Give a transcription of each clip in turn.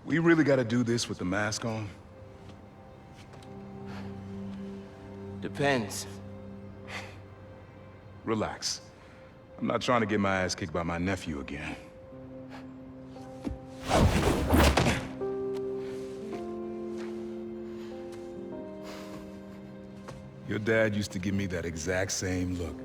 We really gotta do this with the mask on? Depends. Relax. I'm not trying to get my ass kicked by my nephew again. Your dad used to give me that exact same look.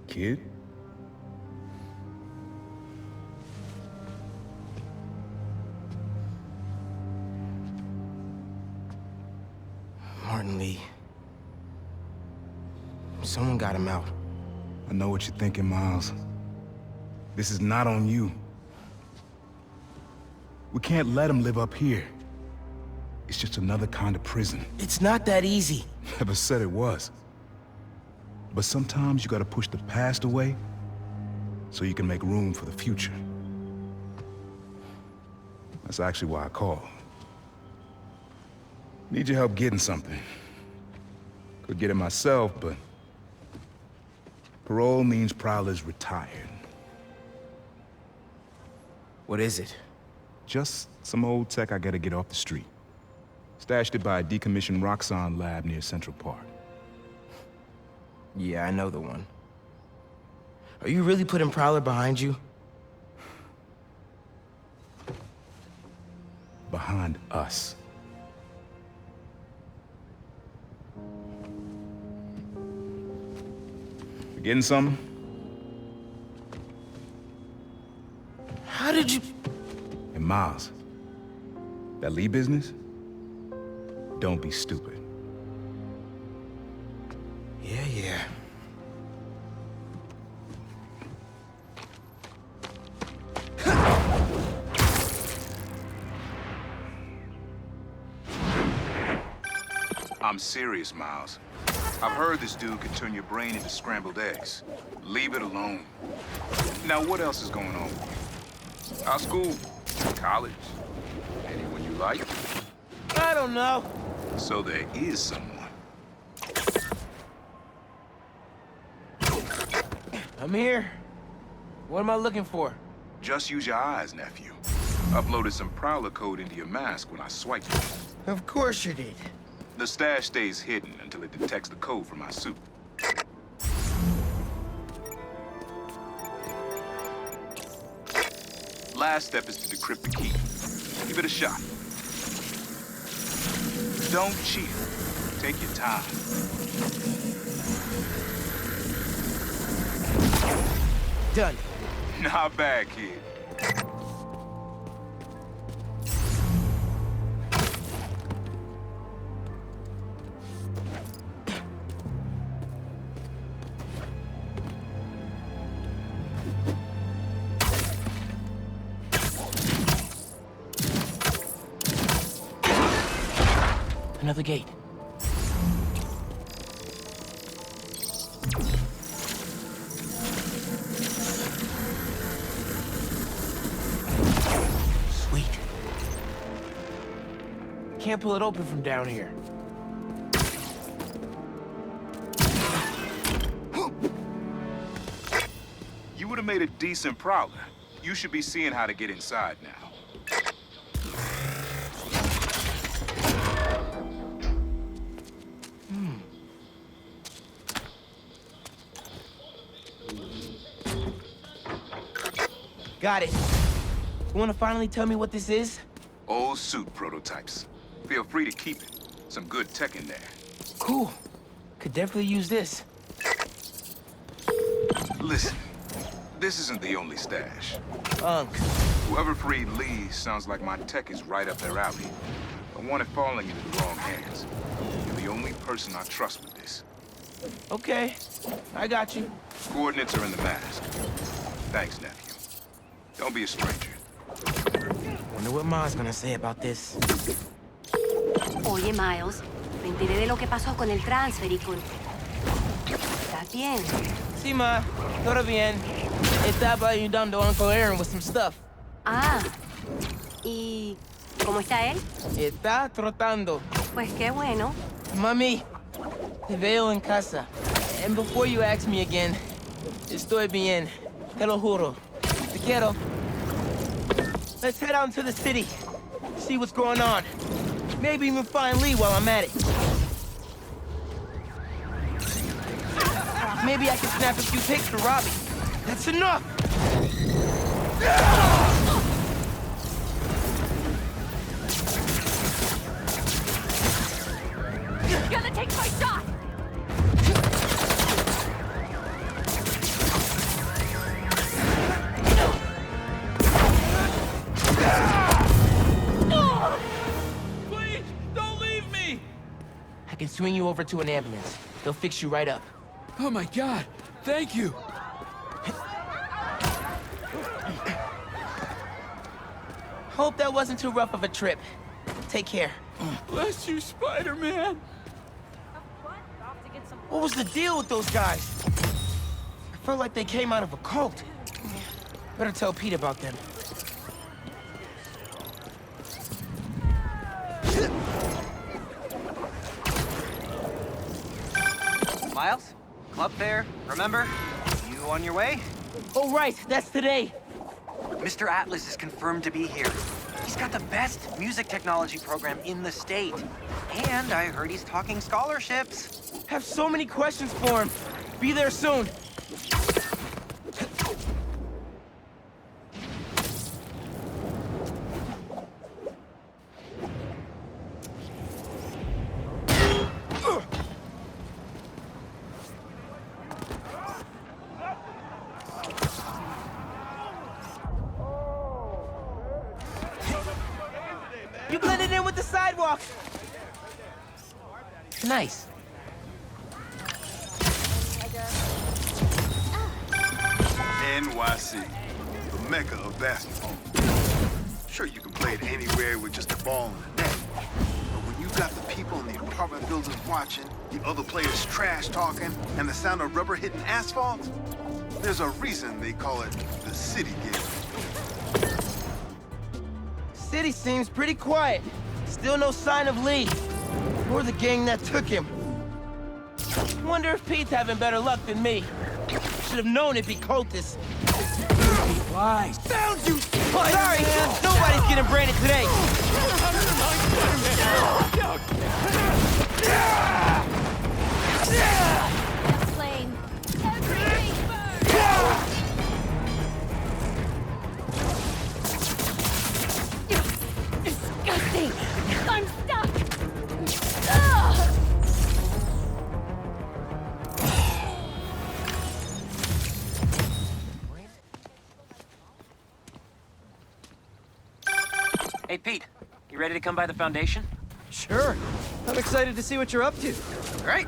Kid? Martin Lee. Someone got him out. I know what you're thinking, Miles. This is not on you. We can't let him live up here. It's just another kind of prison. It's not that easy. Never said it was. But sometimes you gotta push the past away so you can make room for the future. That's actually why I called. Need your help getting something. Could get it myself, but parole means Prowler's retired. What is it? Just some old tech I gotta get off the street. Stashed it by a decommissioned Roxxon lab near Central Park. Yeah, I know the one. Are you really putting Prowler behind you? Behind us. You getting something? How did you... And Miles, that Lee business? Don't be stupid. Yeah. I'm serious, Miles. I've heard this dude can turn your brain into scrambled eggs. Leave it alone. Now, what else is going on? Our school? College? Anyone you like? I don't know. So there is someone. I'm here. What am I looking for? Just use your eyes, nephew. Uploaded some Prowler code into your mask when I swiped it. Of course you did. The stash stays hidden until it detects the code from my suit. Last step is to decrypt the key. Give it a shot. Don't cheat. Take your time. Done. Not bad, kid. Another gate. Sweet. Can't pull it open from down here. You would have made a decent Prowler. You should be seeing how to get inside now. Got it. You wanna finally tell me what this is? Old suit prototypes. Feel free to keep it. Some good tech in there. Cool. Could definitely use this. Listen, this isn't the only stash. Unk. Whoever freed Lee sounds like my tech is right up their alley. I want it falling into the wrong hands. You're the only person I trust with this. Okay. I got you. Coordinates are in the mask. Thanks, nephew. Don't be a stranger. Wonder what Ma's gonna say about this. Oye, Miles, me enteré de lo que pasó con el transfer y con... ¿Estás bien? Sí, Ma. Todo bien. Estaba ayudando a Uncle Aaron with some stuff. Ah, ¿y cómo está él? Está trotando. Pues qué bueno. Mami, te veo en casa. And before you ask me again, estoy bien. Te lo juro. Te quiero. Let's head out into the city. See what's going on. Maybe even find Lee while I'm at it. Maybe I can snap a few pics for Robbie. That's enough! You're gonna take my shot! Please, don't leave me! I can swing you over to an ambulance. They'll fix you right up. Oh my God, thank you. Hope that wasn't too rough of a trip. Take care. Bless you, Spider-Man. What was the deal with those guys? I felt like they came out of a cult. Better tell Pete about them. Miles? Club fair, remember? You on your way? Oh, right, that's today. Mr. Atlas is confirmed to be here. He's got the best music technology program in the state. And I heard he's talking scholarships. Have so many questions for him. Be there soon. You blended in with the sidewalk. Nice. NYC, the mecca of basketball. Sure, you can play it anywhere with just a ball in the net. But when you got the people in the apartment buildings watching, the other players trash talking, and the sound of rubber hitting asphalt, there's a reason they call it the city game. City seems pretty quiet. Still no sign of Lee. Or the gang that took him. Wonder if Pete's having better luck than me. Should have known it'd be cultists. Why? Found you, Sorry, nobody's getting branded today. Flame. Everything burns! Disgusting! I'm stuck! Ugh! Hey, Pete, you ready to come by the Foundation? Sure. I'm excited to see what you're up to. Great.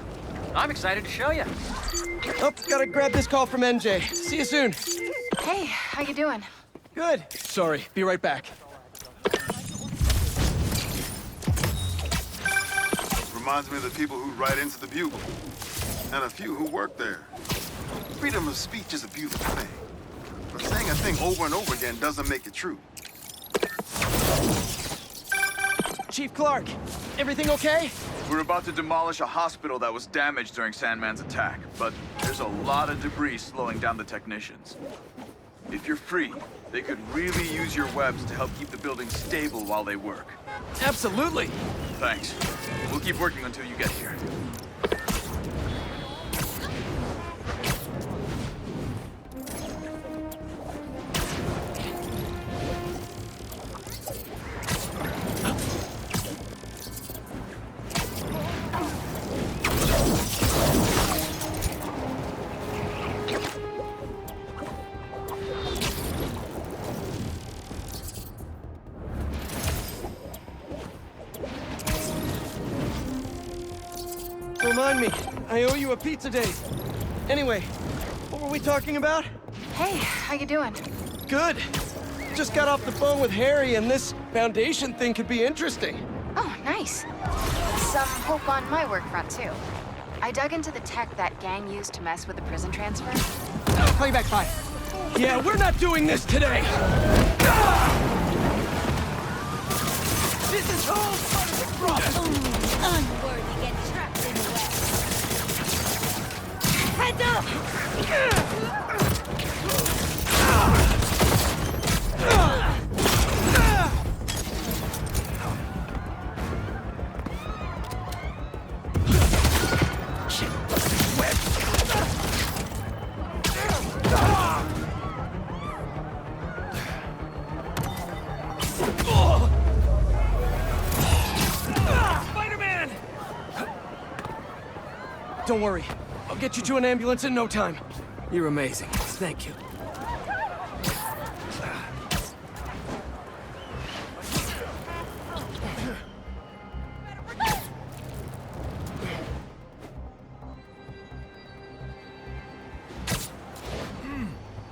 I'm excited to show you. Oh, gotta grab this call from NJ. See you soon. Hey, how you doing? Good. Sorry, be right back. Reminds me of the people who write into the Bugle, and a few who work there. Freedom of speech is a beautiful thing, but saying a thing over and over again doesn't make it true. Chief Clark, everything okay? We're about to demolish a hospital that was damaged during Sandman's attack, but there's a lot of debris slowing down the technicians. If you're free, they could really use your webs to help keep the building stable while they work. Absolutely. Thanks. We'll keep working until you get here. Remind me, I owe you a pizza date. Anyway, what were we talking about? Hey, how you doing? Good. Just got off the phone with Harry, and this Foundation thing could be interesting. Oh, nice. Some hope on my work front, too. I dug into the tech that gang used to mess with the prison transfer. I'll call you back, bye. Yeah, we're not doing this today! This is all part of the problem! Only unworthy get trapped in the web. Heads up! Spider-Man! Don't worry. I'll get you to an ambulance in no time. You're amazing. Thank you.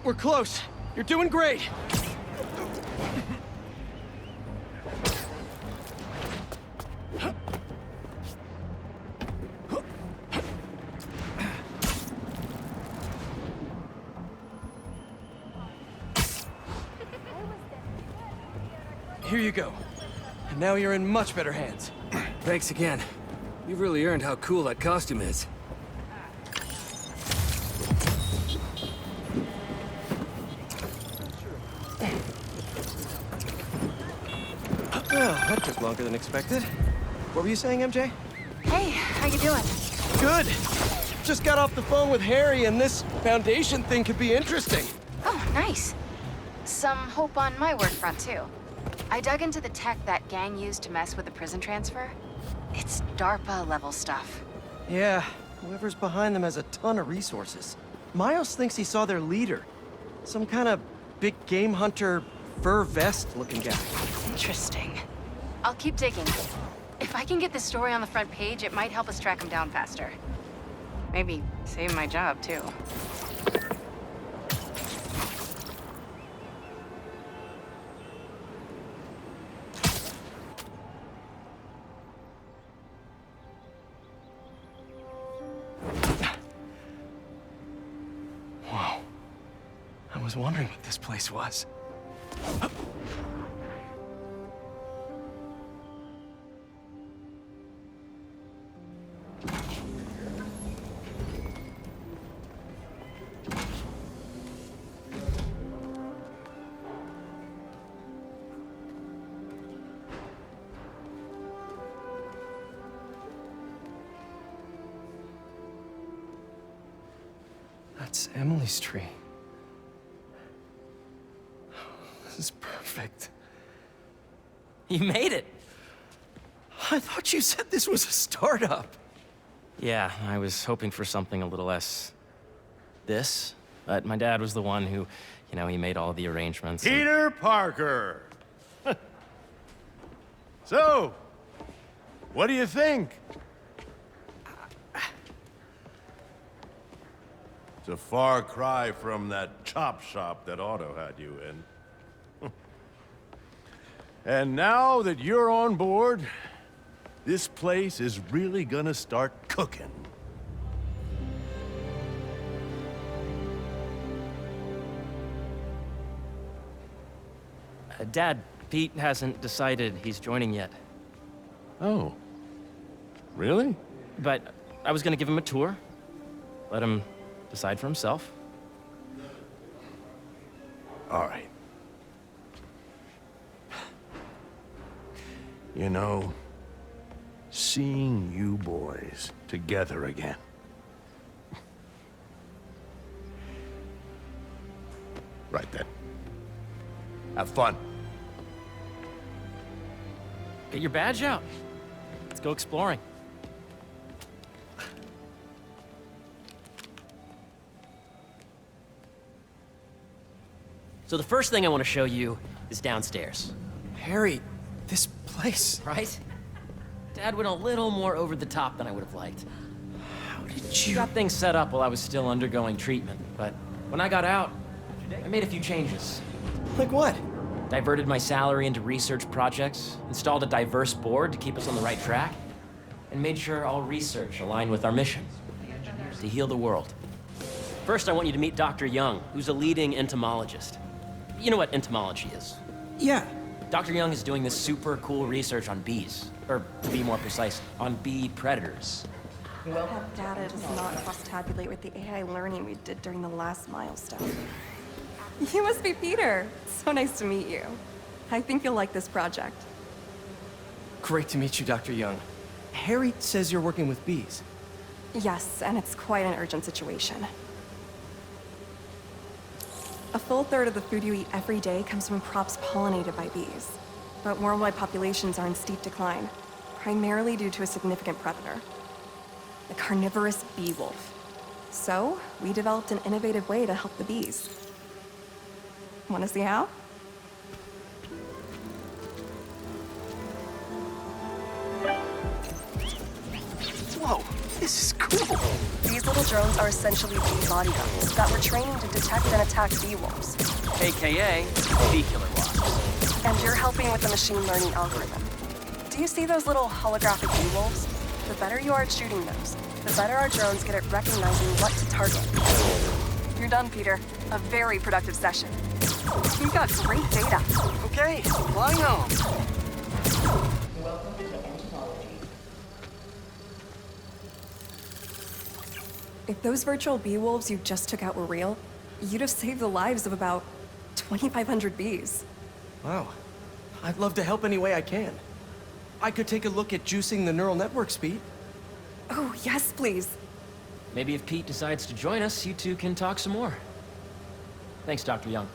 We're close. You're doing great. Here you go. And now you're in much better hands. Thanks again. You've really earned how cool that costume is. Well, that took longer than expected. What were you saying, MJ? Hey, how you doing? Good. Just got off the phone with Harry, and this foundation thing could be interesting. Oh, nice. Some hope on my work front, too. I dug into the tech that gang used to mess with the prison transfer. It's DARPA-level stuff. Yeah, whoever's behind them has a ton of resources. Miles thinks he saw their leader. Some kind of big game hunter, fur vest-looking guy. Interesting. I'll keep digging. If I can get this story on the front page, it might help us track him down faster. Maybe save my job, too. Whoa. I was wondering what this place was. That's Emily's tree. This is perfect. You made it! I thought you said this was a startup. Yeah, I was hoping for something a little less... this. But my dad was the one who, he made all the arrangements. and- Peter Parker. So, what do you think? It's a far cry from that chop shop that Otto had you in. And now that you're on board, this place is really gonna start cooking. Dad, Pete hasn't decided he's joining yet. Oh. Really? But I was gonna give him a tour. Let him decide for himself. All right. You know, seeing you boys together again. Right then. Have fun. Get your badge out. Let's go exploring. So the first thing I want to show you is downstairs, Harry, this place. right? Dad went a little more over the top than I would have liked. How did She you... got things set up while I was still undergoing treatment, but when I got out, I made a few changes. Like what? Diverted my salary into research projects, installed a diverse board to keep us on the right track, and made sure all research aligned with our mission, to heal the world. First, I want you to meet Dr. Young, who's a leading entomologist. You know what entomology is? Yeah. Dr. Young is doing this super cool research on bees, or to be more precise, on bee predators. That data does not cross-tabulate with the AI learning we did during the last milestone. You must be Peter. So nice to meet you. I think you'll like this project. Great to meet you, Dr. Young. Harry says you're working with bees. Yes, and it's quite an urgent situation. A full third of the food you eat every day comes from crops pollinated by bees. But worldwide populations are in steep decline, primarily due to a significant predator, the carnivorous bee wolf. So, we developed an innovative way to help the bees. Want to see how? Whoa, this is cool. These little drones are essentially bee bodyguards that were trained to detect and attack bee wolves. AKA bee killer wasps. And you're helping with the machine learning algorithm. Do you see those little holographic bee wolves? The better you are at shooting those, the better our drones get at recognizing what to target. You're done, Peter. A very productive session. You've got great data. Okay, flying home. If those virtual bee wolves you just took out were real, you'd have saved the lives of about 2,500 bees. Wow. I'd love to help any way I can. I could take a look at juicing the neural network speed. Oh, yes, please. Maybe if Pete decides to join us, you two can talk some more. Thanks, Dr. Young.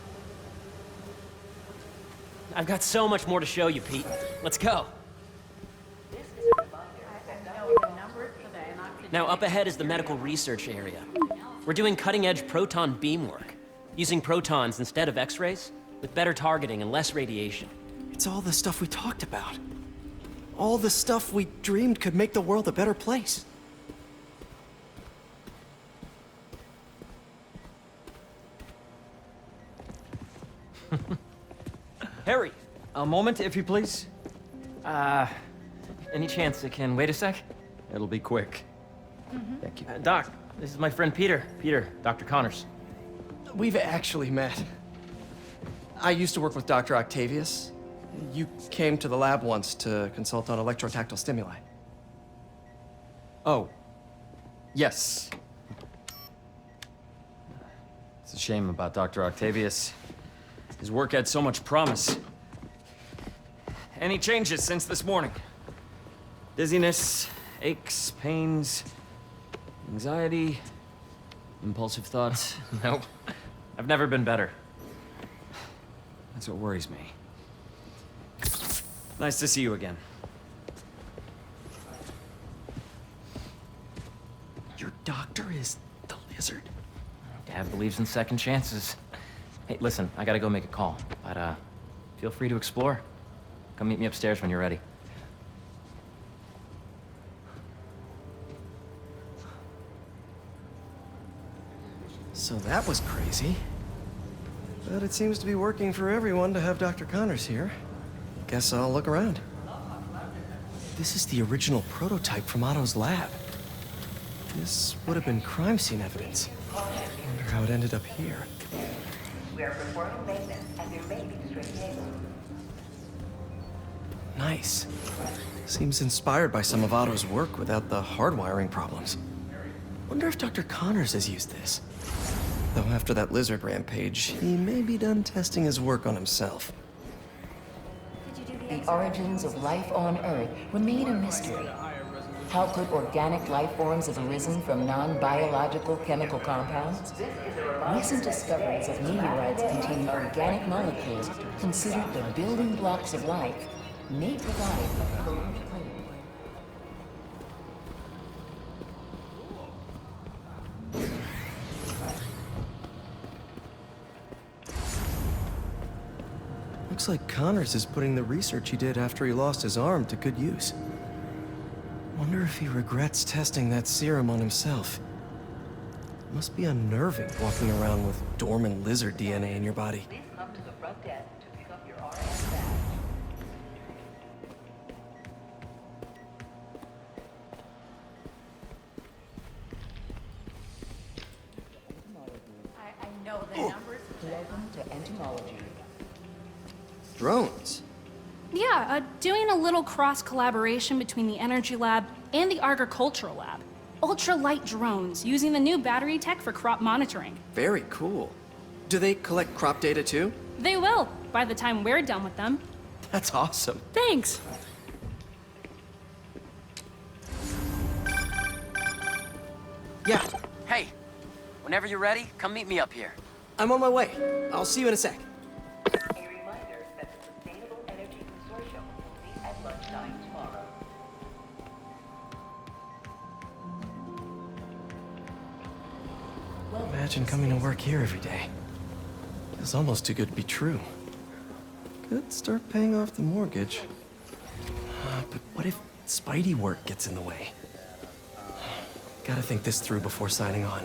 I've got so much more to show you, Pete. Let's go. Now, up ahead is the medical research area. We're doing cutting-edge proton beam work, using protons instead of X-rays, with better targeting and less radiation. It's all the stuff we talked about. All the stuff we dreamed could make the world a better place. Harry, a moment, if you please. Any chance it can wait a sec? It'll be quick. Thank you. Doc, this is my friend Peter. Peter, Dr. Connors. We've actually met. I used to work with Dr. Octavius. You came to the lab once to consult on electrotactile stimuli. Oh. Yes. It's a shame about Dr. Octavius. His work had so much promise. Any changes since this morning? Dizziness, aches, pains, anxiety, impulsive thoughts? Nope. I've never been better. That's what worries me. Nice to see you again. Your doctor is the lizard. Dad believes in second chances. Hey, listen, I gotta go make a call, but feel free to explore. Come meet me upstairs when you're ready. So that was crazy. But it seems to be working for everyone to have Dr. Connors here. Guess I'll look around. This is the original prototype from Otto's lab. This would have been crime scene evidence. Wonder how it ended up here. We are performing maintenance and there may be stray cable. Nice. Seems inspired by some of Otto's work without the hardwiring problems. Wonder if Dr. Connors has used this. Though after that lizard rampage, he may be done testing his work on himself. The origins of life on Earth remain a mystery. How could organic life forms have arisen from non-biological chemical compounds? Recent discoveries of meteorites containing organic molecules considered the building blocks of life may provide a clue. Looks like Connors is putting the research he did after he lost his arm to good use. Wonder if he regrets testing that serum on himself. Must be unnerving walking around with dormant lizard DNA in your body. Please come to the front desk to pick up your RN badge. I know the numbers. Welcome to entomology. Drones? Yeah, doing a little cross-collaboration between the Energy Lab and the Agricultural Lab. ultralight drones using the new battery tech for crop monitoring. Very cool. Do they collect crop data too? They will, by the time we're done with them. That's awesome. Thanks. Yeah, Hey, whenever you're ready, come meet me up here. I'm on my way. I'll see you in a sec. A reminder that the Sustainable Energy Consortium will meet at lunchtime tomorrow. Imagine coming to work here every day. It's almost too good to be true. Could start paying off the mortgage. But what if Spidey work gets in the way? Gotta think this through before signing on.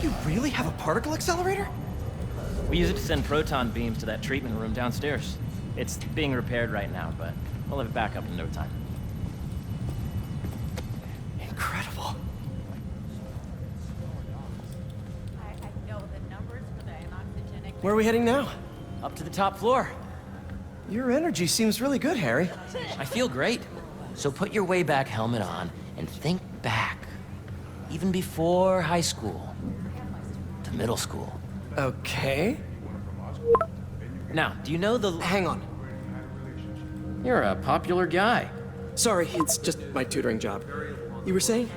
You really have a particle accelerator? We use it to send proton beams to that treatment room downstairs. It's being repaired right now, but we'll have it back up in no time. Incredible. Where are we heading now? Up to the top floor. Your energy seems really good, Harry. I feel great. So put your way back helmet on and think back. Even before high school. To middle school. Okay. Now, do you know the... Hang on. You're a popular guy. Sorry, it's just my tutoring job. You were saying?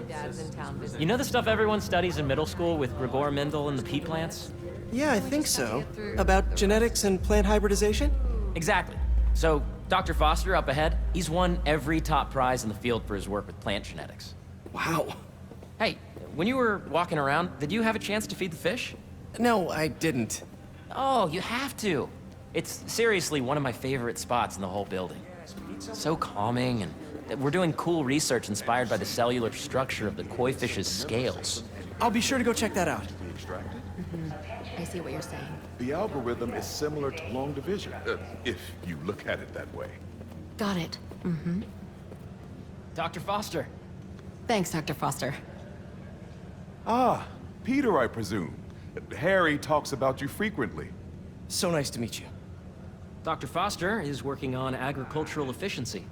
You know the stuff everyone studies in middle school with Gregor Mendel and the pea plants? Yeah, I think so. About genetics and plant hybridization? Exactly. So, Dr. Foster up ahead, he's won every top prize in the field for his work with plant genetics. Wow. Hey, when you were walking around, did you have a chance to feed the fish? No, I didn't. Oh, you have to. It's seriously one of my favorite spots in the whole building. So calming, and we're doing cool research inspired by the cellular structure of the koi fish's scales. I'll be sure to go check that out. I see what you're saying. The algorithm is similar to long division, if you look at it that way. Got it. Mm-hmm. Dr. Foster. Thanks, Dr. Foster. Ah, Peter, I presume. Harry talks about you frequently. So nice to meet you. Dr. Foster is working on agricultural efficiency.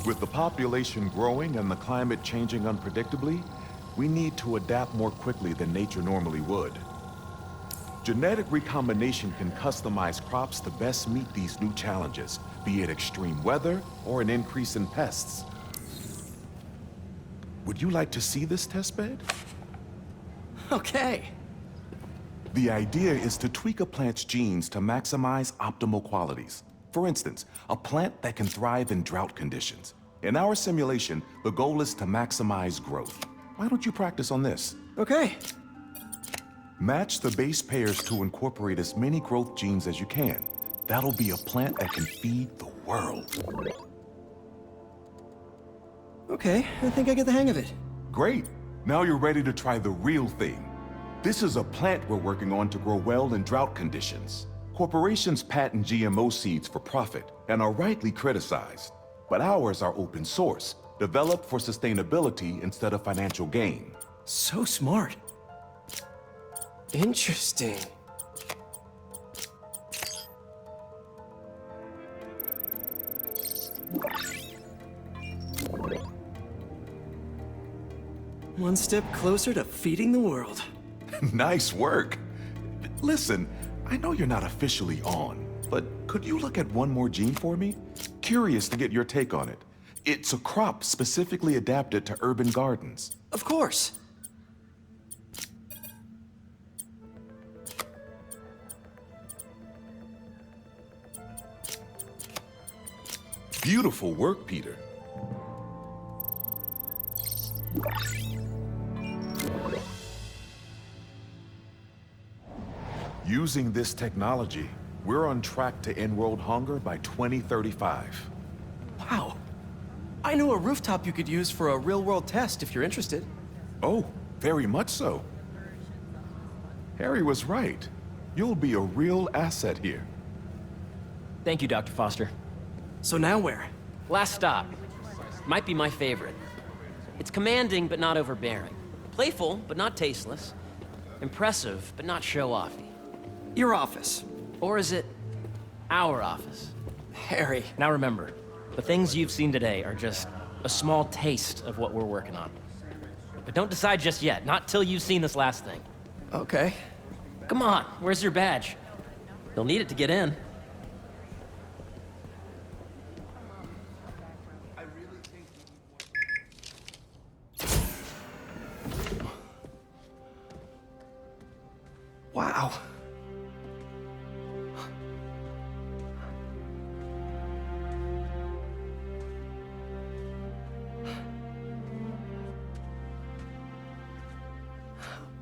With the population growing and the climate changing unpredictably, we need to adapt more quickly than nature normally would. Genetic recombination can customize crops to best meet these new challenges, be it extreme weather or an increase in pests. Would you like to see this testbed? Okay. The idea is to tweak a plant's genes to maximize optimal qualities. For instance, a plant that can thrive in drought conditions. In our simulation, the goal is to maximize growth. Why don't you practice on this? Okay. Match the base pairs to incorporate as many growth genes as you can. That'll be a plant that can feed the world. Okay, I think I get the hang of it. Great. Now you're ready to try the real thing. This is a plant we're working on to grow well in drought conditions. Corporations patent GMO seeds for profit and are rightly criticized. But ours are open source, developed for sustainability instead of financial gain. So smart. Interesting. One step closer to feeding the world. Nice work. Listen, I know you're not officially on, but could you look at one more gene for me? Curious to get your take on it. It's a crop specifically adapted to urban gardens. Of course. Beautiful work, Peter. Using this technology, we're on track to end world hunger by 2035. Wow. I know a rooftop you could use for a real-world test if you're interested. Oh, very much so. Harry was right. You'll be a real asset here. Thank you, Dr. Foster. So now where? Last stop. Might be my favorite. It's commanding, but not overbearing. Playful, but not tasteless. Impressive, but not show-offy. Your office. Or is it our office? Harry. Now remember, the things you've seen today are just a small taste of what we're working on. But don't decide just yet, not till you've seen this last thing. Okay. Come on, where's your badge? You'll need it to get in. Wow.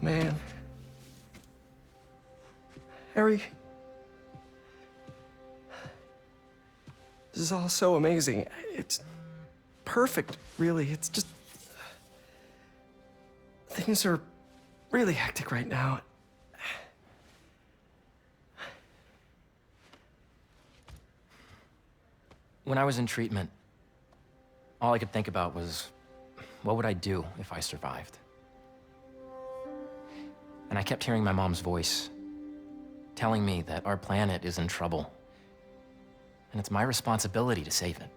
Man. Harry. This is all so amazing. It's perfect, really. It's just... Things are really hectic right now. When I was in treatment, all I could think about was, what would I do if I survived? And I kept hearing my mom's voice, telling me that our planet is in trouble, and it's my responsibility to save it.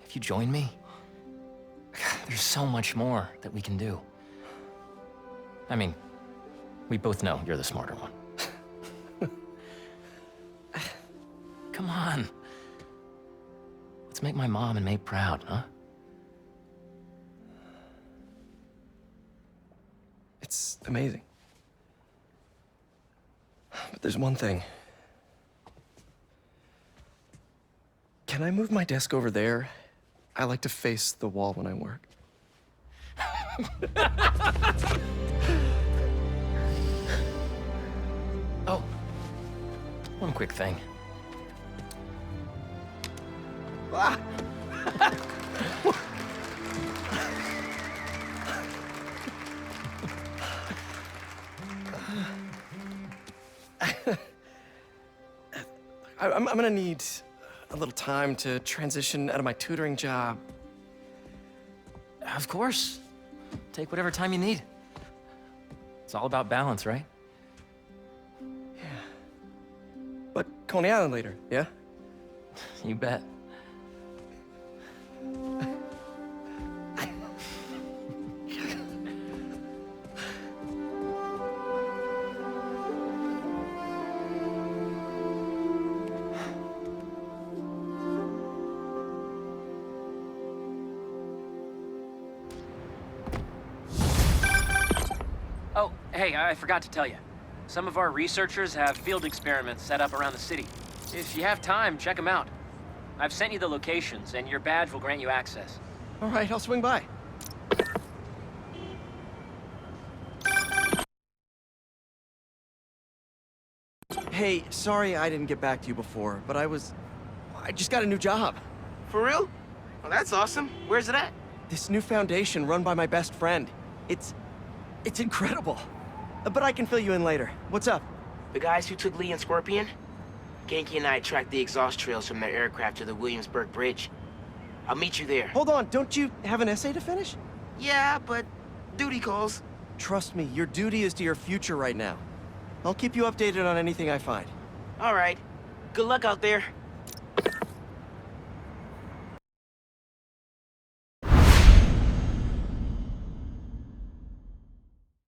If you join me, there's so much more that we can do. I mean, we both know you're the smarter one. Come on. Let's make my mom and May proud, huh? It's amazing. But there's one thing. Can I move my desk over there? I like to face the wall when I work. Oh, one quick thing. Ah! I'm gonna need a little time to transition out of my tutoring job. Of course. Take whatever time you need. It's all about balance, right? Yeah. But Coney Island later, yeah? You bet. Oh, hey, I forgot to tell you. Some of our researchers have field experiments set up around the city. If you have time, check them out. I've sent you the locations, and your badge will grant you access. All right, I'll swing by. Hey, sorry I didn't get back to you before, but I just got a new job. For real? Well, that's awesome. Where's it at? This new foundation run by my best friend. It's incredible. But I can fill you in later. What's up? The guys who took Lee and Scorpion? Genki and I tracked the exhaust trails from their aircraft to the Williamsburg Bridge. I'll meet you there. Hold on, don't you have an essay to finish? Yeah, but duty calls. Trust me, your duty is to your future right now. I'll keep you updated on anything I find. All right. Good luck out there.